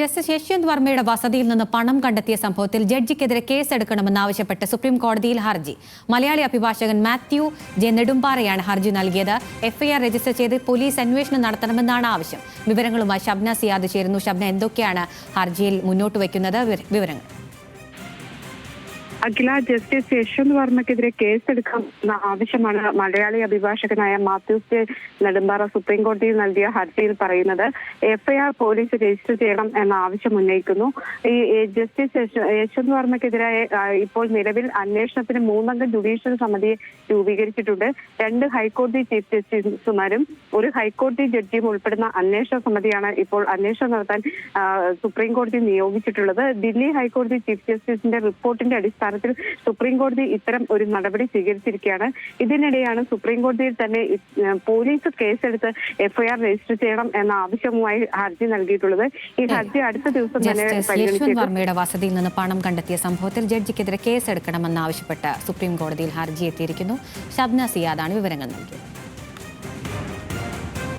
Justice Yashwant വർമ്മയുടെ വസതിയിൽ നിന്ന് പണം കണ്ടെത്തിയ സംഭവത്തിൽ ജഡ്ജിക്കെതിരെ കേസെടുക്കണമെന്നാവശ്യപ്പെട്ട് സുപ്രീം കോടതിയിൽ ഹർജി. മലയാളി അഭിഭാഷകൻ മാത്യു ജെ നെടുമ്പാറയാണ് ഹർജി നൽകിയത്. എഫ്ഐആർ രജിസ്റ്റർ ചെയ്ത് പോലീസ് അന്വേഷണം നടത്തണമെന്നാണ് ആവശ്യം. വിവരങ്ങളുമായി ഷബ്ന സിയാദ് ചേരുന്നു. ഷബ്ന, എന്തൊക്കെയാണ് ഹർജിയിൽ മുന്നോട്ട് വയ്ക്കുന്നത്? വിവരങ്ങൾ. അഖില, ജസ്റ്റിസ് യശ്വന്ത് വർമ്മക്കെതിരെ കേസെടുക്കാമെന്ന ആവശ്യമാണ് മലയാളി അഭിഭാഷകനായ മാത്യു ജെ നെടുമ്പാറ സുപ്രീം കോടതിയിൽ നൽകിയ ഹർജിയിൽ പറയുന്നത്. എഫ്ഐആർ പോലീസ് രജിസ്റ്റർ ചെയ്യണം എന്ന ആവശ്യം ഉന്നയിക്കുന്നു. ഈ ജസ്റ്റിസ് യശ്വന്ത് വർമ്മക്കെതിരായ ഇപ്പോൾ നിലവിൽ അന്വേഷണത്തിന് 3 അംഗ ജുഡീഷ്യൽ സമിതിയെ രൂപീകരിച്ചിട്ടുണ്ട്. 2 ഹൈക്കോടതി ചീഫ് ജസ്റ്റിസുമാരും 1 ഹൈക്കോടതി ജഡ്ജിയും ഉൾപ്പെടുന്ന അന്വേഷണ സമിതിയാണ് ഇപ്പോൾ അന്വേഷണം നടത്താൻ സുപ്രീം കോടതി നിയോഗിച്ചിട്ടുള്ളത്. ദില്ലി ഹൈക്കോടതി ചീഫ് ജസ്റ്റിസിന്റെ റിപ്പോർട്ടിന്റെ അടിസ്ഥാനത്തിൽ സുപ്രീം കോടതി ഇത്തരം ഒരു നടപടി സ്വീകരിച്ചിരിക്കുകയാണ്. ഇതിനിടെയാണ് സുപ്രീം കോടതിയിൽ തന്നെ പോലീസ് കേസെടുത്ത് എഫ്ഐആർ രജിസ്റ്റർ ചെയ്യണം എന്ന ആവശ്യവുമായി ഹർജി നൽകിയിട്ടുള്ളത്. ഈ ഹർജി അടുത്ത ദിവസം തന്നെ യശ്വന്ത് വർമ്മയുടെ വസതിയിൽ നിന്ന് പണം കണ്ടെത്തിയ സംഭവത്തിൽ ജഡ്ജിക്കെതിരെ കേസെടുക്കണമെന്നാവശ്യപ്പെട്ട് സുപ്രീം കോടതിയിൽ ഹർജി എത്തിയിരിക്കുന്നു. ഷബ്ന സിയാദാണ് വിവരങ്ങൾ നൽകിയത്.